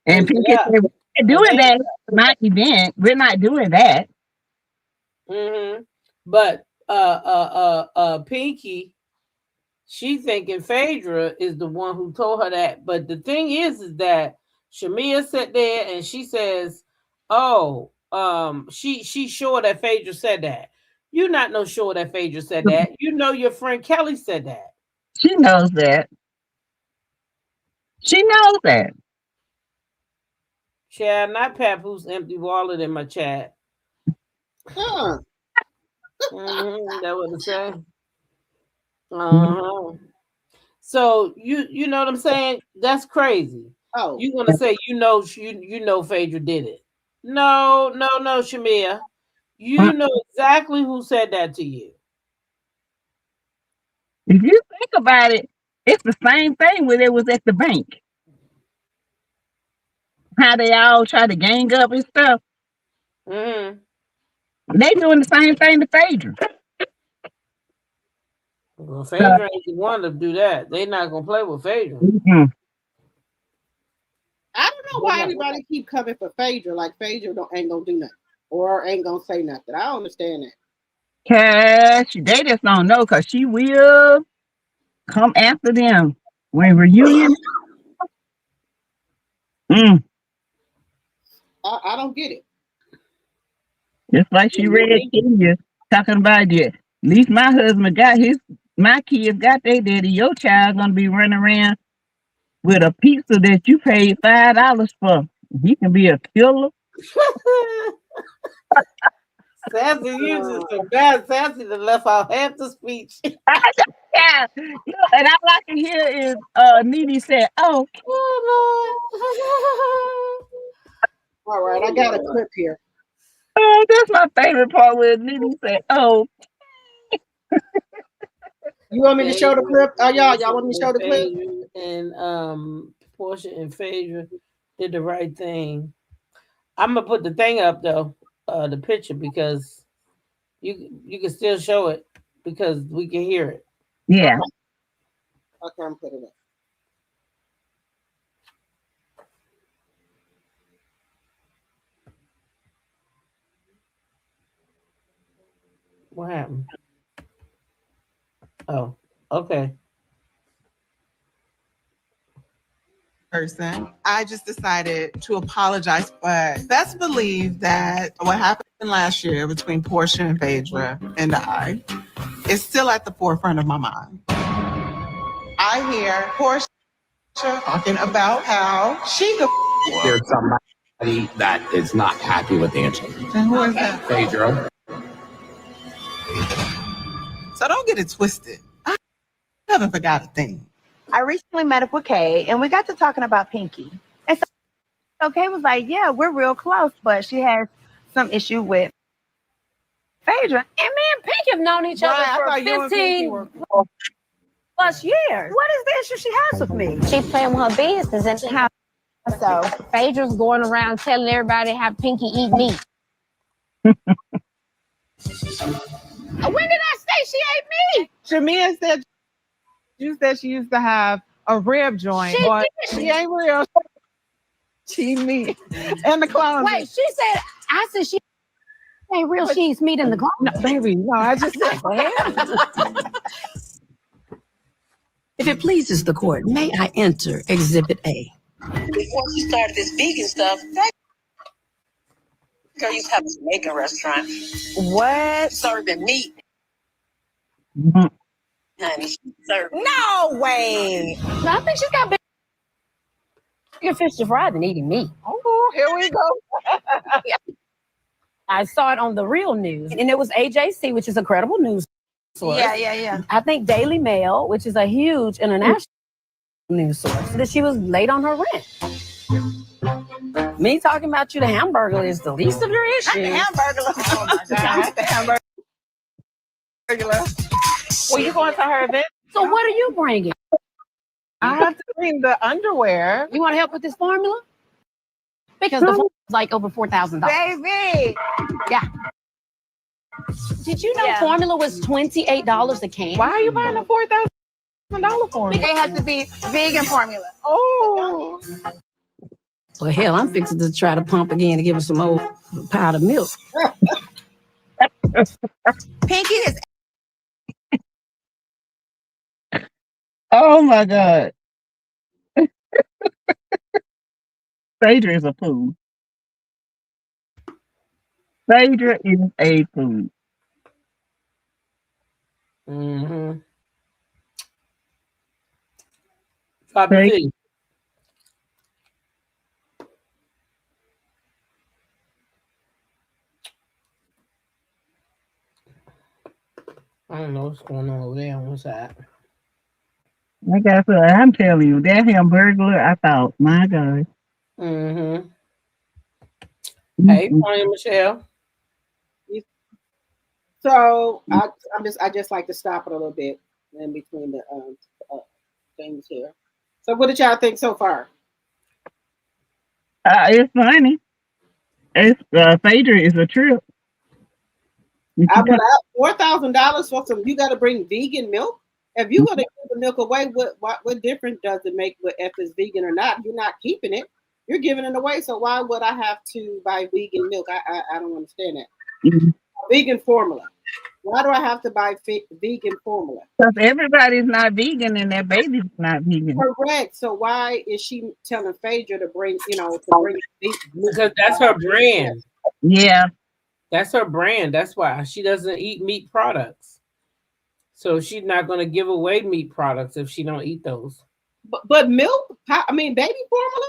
And Pinky said, we're doing that at my event. We're not doing that. Mm-hmm. But Pinky, she thinking Phaedra is the one who told her that. But the thing is that Shamea sat there and she says, "Oh, she's sure that Phaedra said that." You're not no sure that Phaedra said that. You know your friend Kelly said that. She knows that. She knows that. Chad, not Papoose empty wallet in my chat. Huh. That what it say. Uh-huh. So you know what I'm saying? That's crazy. Oh, You gonna say you know Phaedra did it? No, Shamea. You know exactly who said that to you. If you think about it, it's the same thing when it was at the bank. How they all try to gang up and stuff. Mm-hmm. They doing the same thing to Phaedra. Well, Phaedra ain't the one to do that. They not gonna play with Phaedra. Mm-hmm. I don't know why everybody keep coming for Phaedra. Like Phaedra ain't gonna do nothing or ain't gonna say nothing. I don't understand that. Cash, they just don't know because she will come after them when reunion. I don't get it. Just like she read Kenya talking about it. At least my husband got my kids got their daddy. Your child gonna be running around with a pizza that you paid $5 for. He can be a killer. Sassy, you just so bad. Sassy that left out half the speech. Yeah. And all I can hear is Nene said, "Oh, All right, I got a clip here. Oh, that's my favorite part where Nene said, "Oh." You want me to show the clip? Y'all want me to show the clip? And Porsha and Phaedra did the right thing. I'm gonna put the thing up though, the picture, because you can still show it because we can hear it. Yeah. Okay, I'm putting it. What happened? Oh, okay. Person, I just decided to apologize, but best believe that what happened last year between Porsha and Phaedra and I is still at the forefront of my mind. I hear Porsha talking about how she could. There's somebody that is not happy with the answer. And who is that? Phaedra. So don't get it twisted. I haven't forgot a thing. I recently met up with Kay, and we got to talking about Pinky. And so Kay was like, yeah, we're real close, but she has some issue with Phaedra. And me and Pinky have known each other for 15 plus years. What is the issue she has with me? She playing with her business, and how so Phaedra's going around telling everybody how Pinky eat meat. When did I say she ate meat? Shamea said you said she used to have a rib joint, but she ain't real. She eat meat in the closet. Wait, she said, I said she ain't real. She eats meat in the closet. No, baby, no, I just said. If it pleases the court, may I enter Exhibit A? Before she started this vegan stuff, that I used to have a Jamaican restaurant What? serving meat. Mhm. Honey, she served. No way. No, I think she's got bigger fish to fry than eating meat. Oh, here we go. I saw it on the real news, and it was AJC, which is a credible news source. Yeah. I think Daily Mail, which is a huge international news source, that she was late on her rent. Me talking about you, the hamburger is the least of your issues. The hamburger. Oh my God. The hamburger. Well, you going to her event? So what are you bringing? I have to bring the underwear. You want to help with this formula? Because the formula is like over $4,000. Baby. Yeah. Did you know formula was $28 a can? Why are you buying a $4,000 formula? It has to be vegan formula. Oh. Well, hell, I'm fixing to try to pump again to give her some old powdered milk. Pinky is. Oh my God. Phaedra is a fool. Phaedra is a fool. Mm-hmm. I don't know what's going on over there on one side. Like I said, I'm telling you, that hamburger, I thought, my God. Mm-hmm. Hey, morning, Michelle. So I just like to stop it a little bit in between the things here. So what did y'all think so far? It's funny. It's Phaedra is a trip. I went out $4,000 for some. You got to bring vegan milk. If you're gonna give the milk away, what difference does it make if it's vegan or not? You're not keeping it. You're giving it away. So why would I have to buy vegan milk? I don't understand that. Mm-hmm. Vegan formula. Why do I have to buy vegan formula? Because everybody's not vegan and their baby's not vegan. Correct. So why is she telling Phaedra to bring, Because that's her brand. Yeah. That's her brand. That's why she doesn't eat meat products. So she's not going to give away meat products if she don't eat those. But milk, baby formula?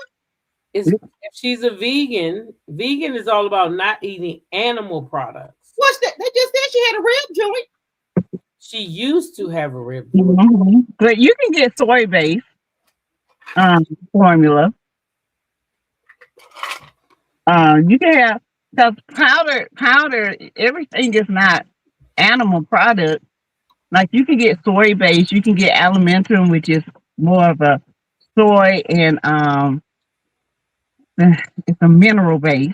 If she's a vegan is all about not eating animal products. What's that? They just said she had a rib joint. She used to have a rib joint. Mm-hmm. But you can get soy-based formula. You can have, because powder, everything is not animal product. Like you can get soy-based, you can get alimentum, which is more of a soy and it's a mineral base,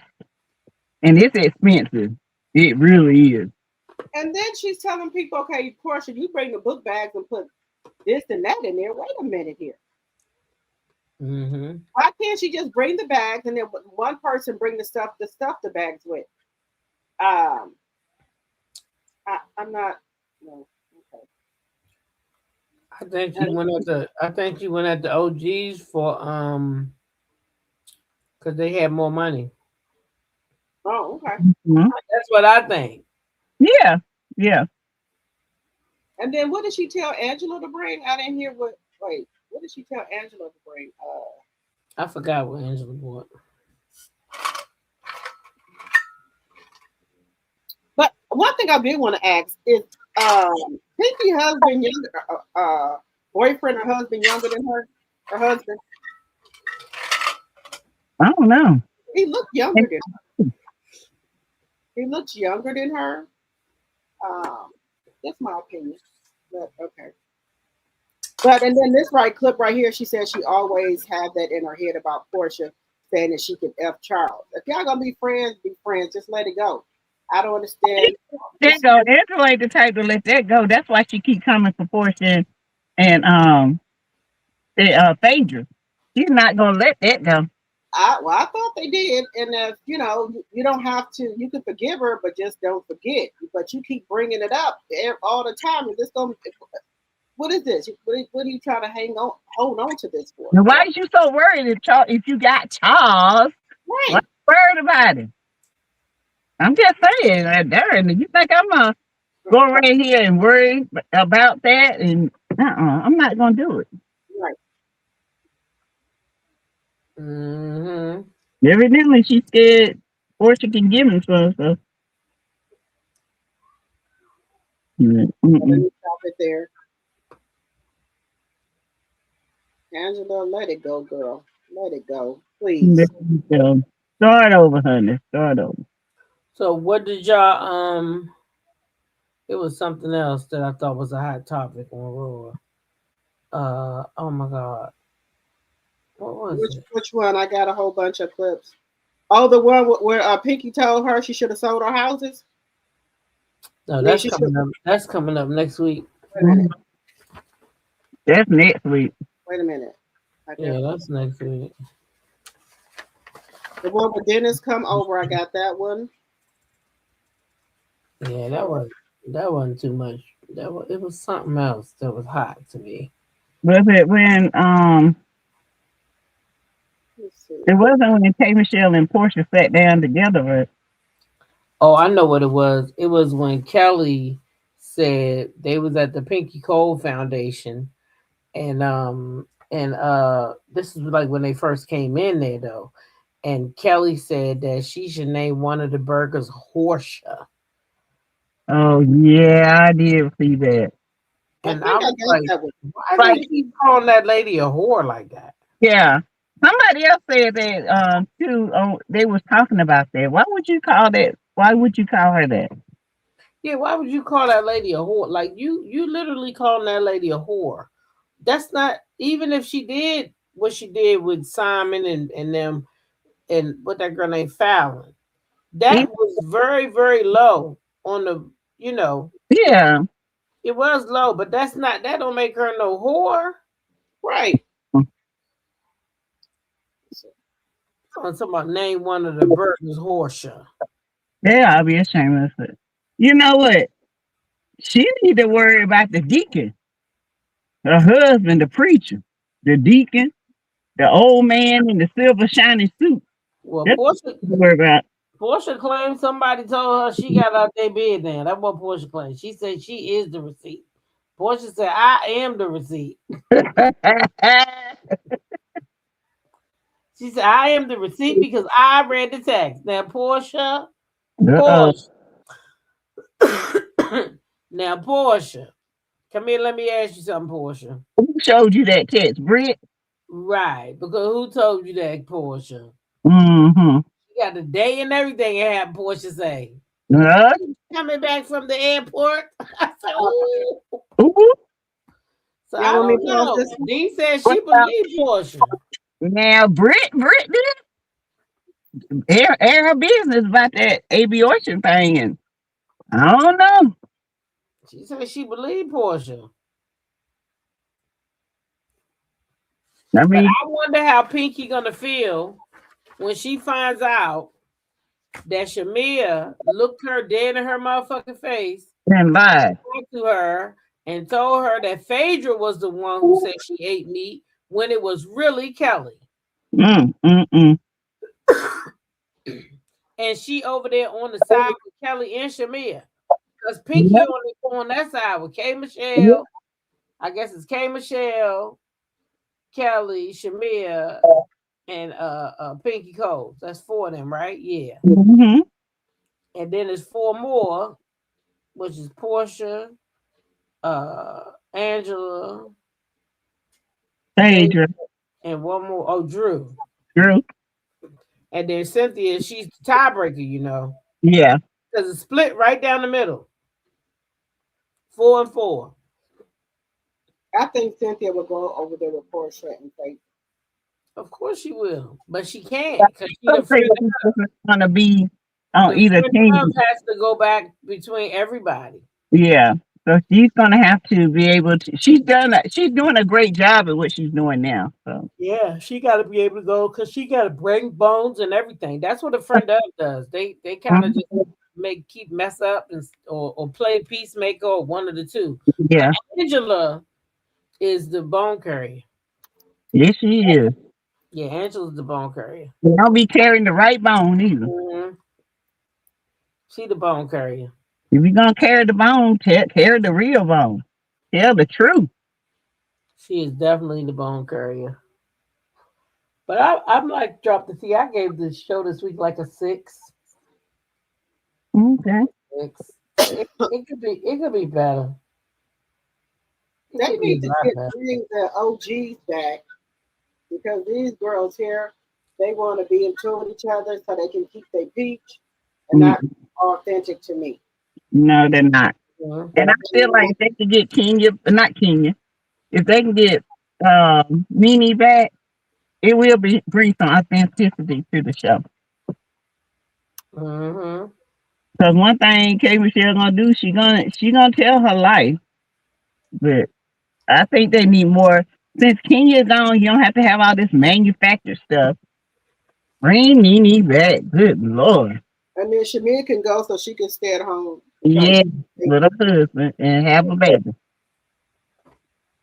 and it's expensive. It really is. And then she's telling people, okay, Porsha, you bring the book bags and put this and that in there. Wait a minute here. Mm-hmm. Why can't she just bring the bags and then one person bring the stuff to stuff the bags with? I'm not. No. Okay. I think you went at the OGs for because they had more money. Oh, okay. Mm-hmm. That's what I think. Yeah. And then what did she tell Angela to bring? I didn't hear what did she tell Angela to bring? I forgot what Angela bought. But one thing I did want to ask is Pinky husband younger boyfriend or husband younger than her husband? I don't know. He looked younger than her. He looks younger than her. That's my opinion. But okay. But and then this clip right here, she says she always had that in her head about Porsha saying that she could F Charles. If y'all gonna be friends, just let it go. I don't understand. That go. Angela ain't the type to let that go. That's why she keep coming for Porsha and Phaedra. She's not gonna let that go. I thought they did, and if you don't have to. You can forgive her, but just don't forget. But you keep bringing it up all the time, and this going. What is this? What are you trying to hold on to this for? Now, why are you so worried if you got Charles? Right. Why are you worried about it? I'm just saying, Darren, you think I'm gonna go right here and worry about that? And I'm not gonna do it. Right. Mm-hmm. Evidently, she's scared Porsche can give him some. So, Let mm-mm. me stop it there. Angela, let it go, girl. Let it go, please. So, start over, honey. Start over. So what did y'all it was something else that I thought was a hot topic on Raw. Oh my god. What was it? Which one? I got a whole bunch of clips. Oh, the one where Pinky told her she should have sold her houses. No, I mean, that's she should. coming up. That's coming up next week. Wait a minute. That's next week. Wait a minute. Yeah, that's next week. The one with Dennis come over. I got that one. Yeah, that wasn't too much. It was something else that was hot to me. Was it when it wasn't when K Michelle and Porsha sat down together, right? Oh, I know what it was. It was when Kelly said they was at the Pinky Cole Foundation, and this is like when they first came in there though, and Kelly said that she should name one of the burgers Porsha. Oh yeah, I did see that. And I I think I was got like, that one. why do you keep calling that lady a whore like that? Yeah. Somebody else said that too. They was talking about that. Why would you call that? Why would you call her that? Yeah, why would you call that lady a whore? Like you literally calling that lady a whore. That's not, even if she did what she did with Simon and them and what that girl named Fallon. That was very, very low on the, Yeah. it was low, but that don't make her no whore. Right. I'm talking about name one of the burgers Porsha. Yeah, I'll be ashamed of it. You know what? She need to worry about the deacon, her husband, the preacher, the deacon, the old man in the silver shiny suit. Well, That's what she need to worry about. Porsha claims somebody told her she got out their bed now. That's what Porsha claims. She said she is the receipt. Porsha said, I am the receipt. She said, I am the receipt because I read the text. Now, Porsha. Now, Porsha. Come here, let me ask you something, Porsha. Who showed you that text, Britt? Right, because who told you that, Porsha? Mm-hmm. You got the day and everything it happened, Porsha say. Coming back from the airport. I said, ooh. So I don't know. Dee said she believed Porsha. Now, Britt did air her business about that AB Orchard thing, and I don't know. She said she believed Porsha. But I wonder how Pinky gonna feel when she finds out that Shamea looked her dead in her motherfucking face and lied to her and told her that Phaedra was the one who said she ate meat when it was really Kelly. And she over there on the side with Kelly and Shamea. Because Pinky on that side with K Michelle. I guess it's K Michelle, Kelly, Shamea, and Pinky Cole. That's 4 of them, right? Yeah. Mm-hmm. And then there's 4 more, which is Porsha, Angela, Phaedra, and one more. Oh, Drew. And then Cynthia, she's the tiebreaker, Yeah. Because it's split right down the middle. 4 and 4. I think Cynthia will go over there with Porsha and Faith. Of course she will, but she can't because she the friend going to be on either team. Has to go back between everybody. Yeah, so she's going to have to be able to. She's doing a great job at what she's doing now. So yeah, she got to be able to go because she got to bring bones and everything. That's what a friend of does. They kind of just keep mess up or play peacemaker or one of the two. Yeah, Angela is the bone carrier. Yes, she is. Yeah, Angela's the bone carrier. They don't be carrying the right bone either. Mm-hmm. She the bone carrier. If you're gonna carry the bone, carry the real bone. Tell the truth. She is definitely the bone carrier. But I'm like dropped the T. I gave this show this week like a six. Okay. Six. It could be better. It They could be a need to lot get better. bring the OGs back because these girls here, they want to be in tune with each other so they can keep their peach and not Mm, authentic to me. no, they're not. Mhm. And I feel like if they could get Kenya, not Kenya, if they can get Nene back, it will bring some authenticity to the show. Mhm. Because one thing K Michelle gonna do, she gonna tell her life, but I think they need more. Since Kenya's gone, you don't have to have all this manufactured stuff. Bring Nene back. Good Lord. And then Shamea can go so she can stay at home trying to Yeah, make with a husband and have a baby.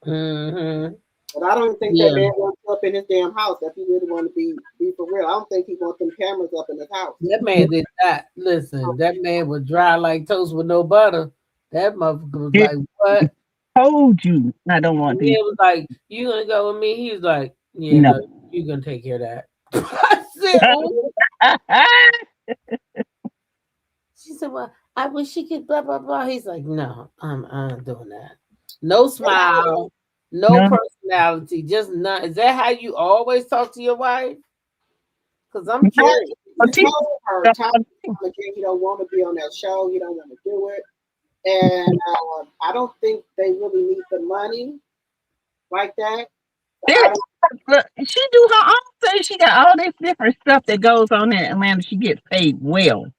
Mhm. but I don't think that Yeah. man wants up in his damn house if he really want to be for real. I don't think he wants them cameras up in his house. That man did not listen. That man was dry like toast with no butter. That motherfucker was It like, "What?" told you I don't want And these. he was like, "You gonna go with me?" He was like, "Yeah, No. no, you gonna take care of that." I said, "Oh." She said, "Well, I wish she could." Blah blah blah. He's like, "No, I'm not doing that. No smile, no No. personality, just none." Is that how you always talk to your wife? Because I'm But curious. he told her time and time again he don't want to be on that show. He don't want to do it. And I don't think they really need the money like that. I don't, Look, she do her own thing. She got all this different stuff that goes on in Atlanta. She gets paid well.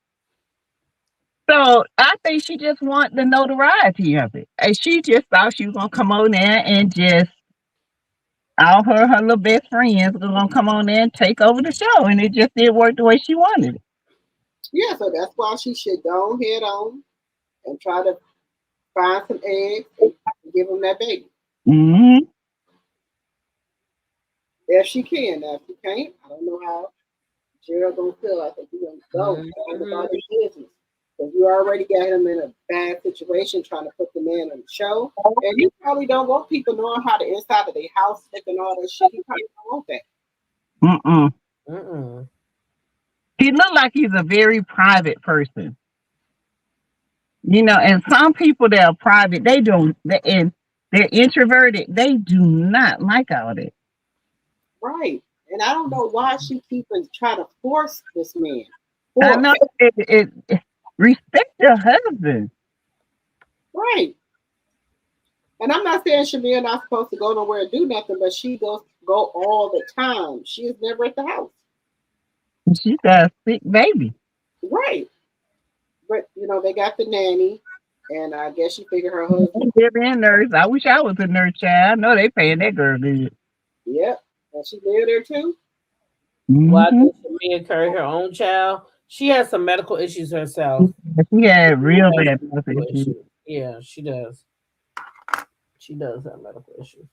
So I think she just want the notoriety of it. And she just thought she was gonna come on there and just all her little best friends were gonna come on there and take over the show, and it just didn't work the way she wanted it. yeah, so that's why she should go head on and try to find some eggs and give him that baby. Hmm. If she can. Now, if she can't, I don't know how Gerald gonna feel. I think he's gonna go and about his business. Because you already got him in a bad situation trying to put the man on the show. And he probably don't want people knowing how the inside of their house look and all that shit. He probably don't want that. Mm-mm. Mm-mm. He looked like he's a very private person. And some people that are private, they don't, and they're introverted. They do not like all that. Right. And I don't know why she keeps trying to force this man. I Force. know respect your husband. Right. And I'm not saying Shamea not supposed to go nowhere and do nothing, but she goes go all the time. She is never at the house. She's got a sick baby. Right. But they got the nanny, and I guess she figured her husband. They're a nurse. I wish I was a nurse child. I know they paying that girl good. Yep. And she live there too. Why Mm-hmm. does Shamea carry her own child? She has some medical issues herself. She had real She has bad medical medical issues. issues. Yeah, she does. She does have medical issues.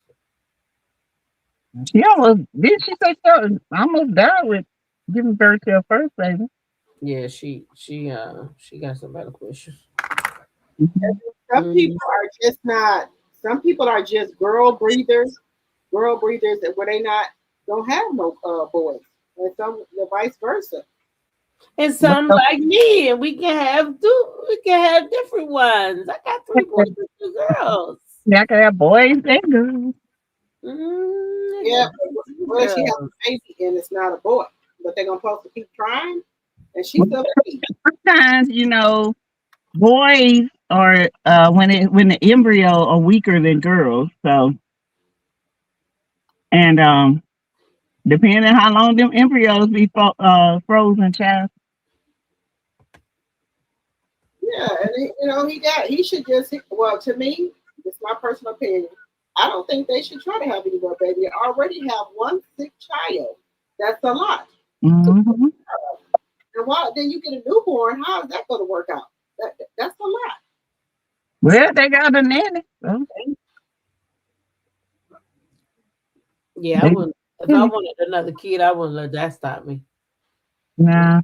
She almost did. She say she almost died with giving birth to her first baby. Yeah, she got some medical issues. Mm-hmm. Some people are just not. Some people are just girl breathers, and where they not don't have no boys, and some the vice versa. And some like me, and we can have different ones. I got 3 boys and 2 girls. Yeah, I can have boys and girls. Yeah, well, she has a baby and it's not a boy, but they're gonna supposed to keep trying, and she's still a baby. Sometimes, boys are when the embryo are weaker than girls. So, and depending on how long them embryos be frozen, child. Yeah, and he should just well to me, it's my personal opinion. I don't think they should try to have any more baby. I already have one sick child. That's a lot. Mm-hmm. And why then you get a newborn? How is that going to work out? That's a lot. Well, they got a nanny. So. Yeah, I wouldn't. If I wanted another kid, I wouldn't let that stop me. Nah.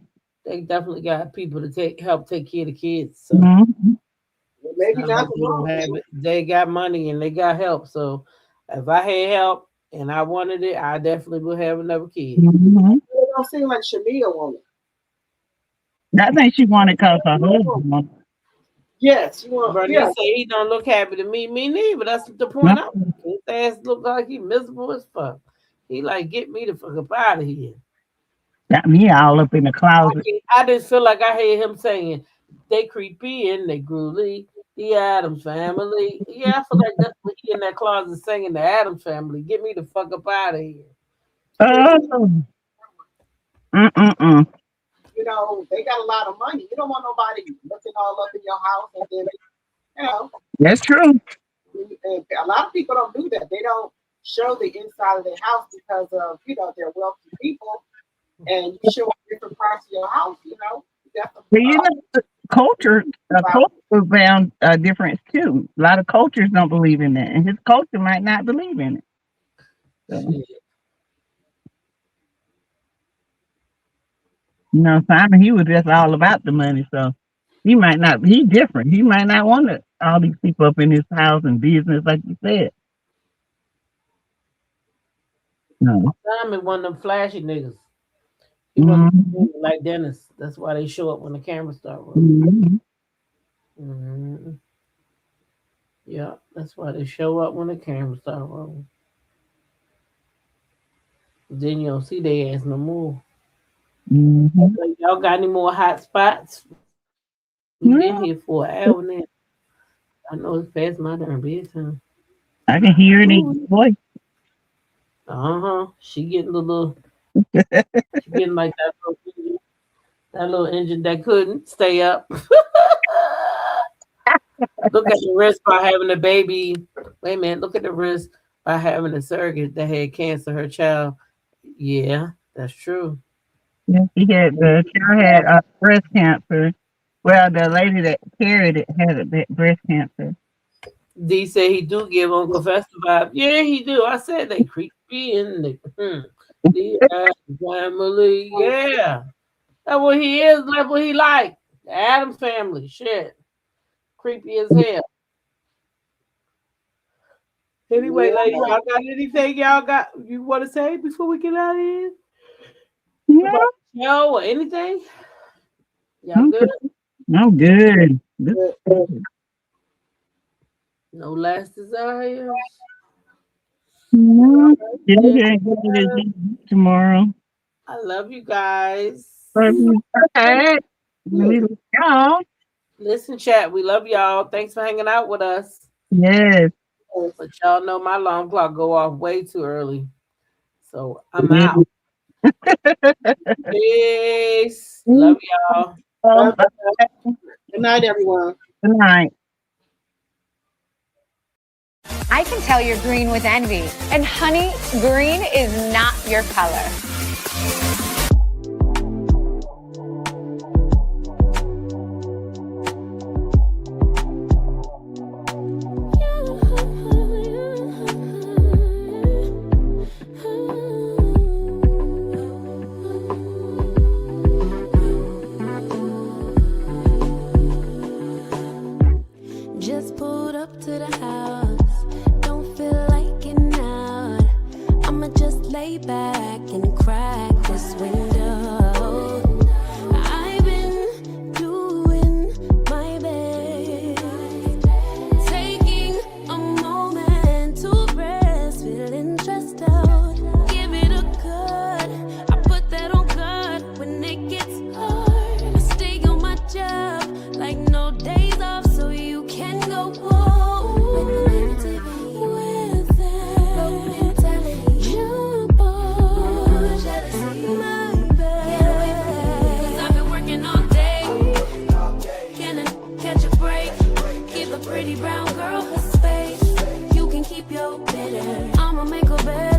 They definitely got people to help take care of the kids. So Well, maybe not not like the they don't wrong have thing. it. They got money and they got help. So if I had help and I wanted it, I definitely would have another kid. It don't seem like Shamea wanted. I think she wanted because her husband. Yes, you want. Bernice Yeah, say he don't look happy to me. Me neither. That's the No, point. His ass look like he miserable as fuck. He like get me the fuck up out of here. got me all up in the closet. I just feel like I hear him saying they creepy and they groovy. The Adams family. Yeah, I feel like that's what he in that closet singing the Adams family. Get me the fuck up out of here. Oh, mm. you know they got a lot of money. You don't want nobody looking all up in your house, and then you know. That's true. And a lot of people don't do that. They don't show the inside of their house because of they're wealthy people, and you show different parts of your house. You got the But the culture found a difference too. A lot of cultures don't believe in that, and his culture might not believe in it. So, Simon, he was just all about the money, so he might not. He's different. He might not want all these people up in his house and business, like you said. No. Simon one of them flashy niggas. He wasn't like Dennis. That's why they show up when the cameras start rolling. Yeah, that's why they show up when the cameras start rolling. Then you don't see their ass no more. Y'all got any more hot spots? We've been here for an hour now. I know it's past my darn bedtime. I can hear it in your voice. She getting a little. She getting like that little engine that couldn't stay up. Look at the risk by having a baby. Wait a minute. Look at the risk by having a surrogate that had cancer. Her child. Yeah, that's true. Yeah, the child had breast cancer. Well, the lady that carried it had breast cancer. D said he do give Uncle Fester vibe. Yeah, he do. I said they creepy and the family. Yeah, that's what he is. That's what he like. The Adams family. Shit, creepy as hell. Anyway, ladies, y'all got anything you want to say before we get out of here? Yeah. No, or anything? Y'all good? No, good. No last desires. No. Tomorrow. I love you guys. Love you. Okay. Y'all. Listen, chat. We love y'all. Thanks for hanging out with us. Yes. But y'all know my alarm clock go off way too early. So I'm out. Peace. Love y'all. Good night, everyone. Good night. I can tell you're green with envy. And honey, green is not your color. Just pulled up to the house. Don't feel like getting out. I'ma just lay back and crack this window. I've been doing my best, taking a moment to rest, feeling stressed out. Give it a good. I put that on God when it gets hard. I stay on my job like no days off, so you can go home with the negativity, with that mentality. Jump on, jealousy, my bad. 'Cause I've been working all day. Can I catch a break? Give a pretty brown girl her space. You can keep your bitter. I'ma make her better.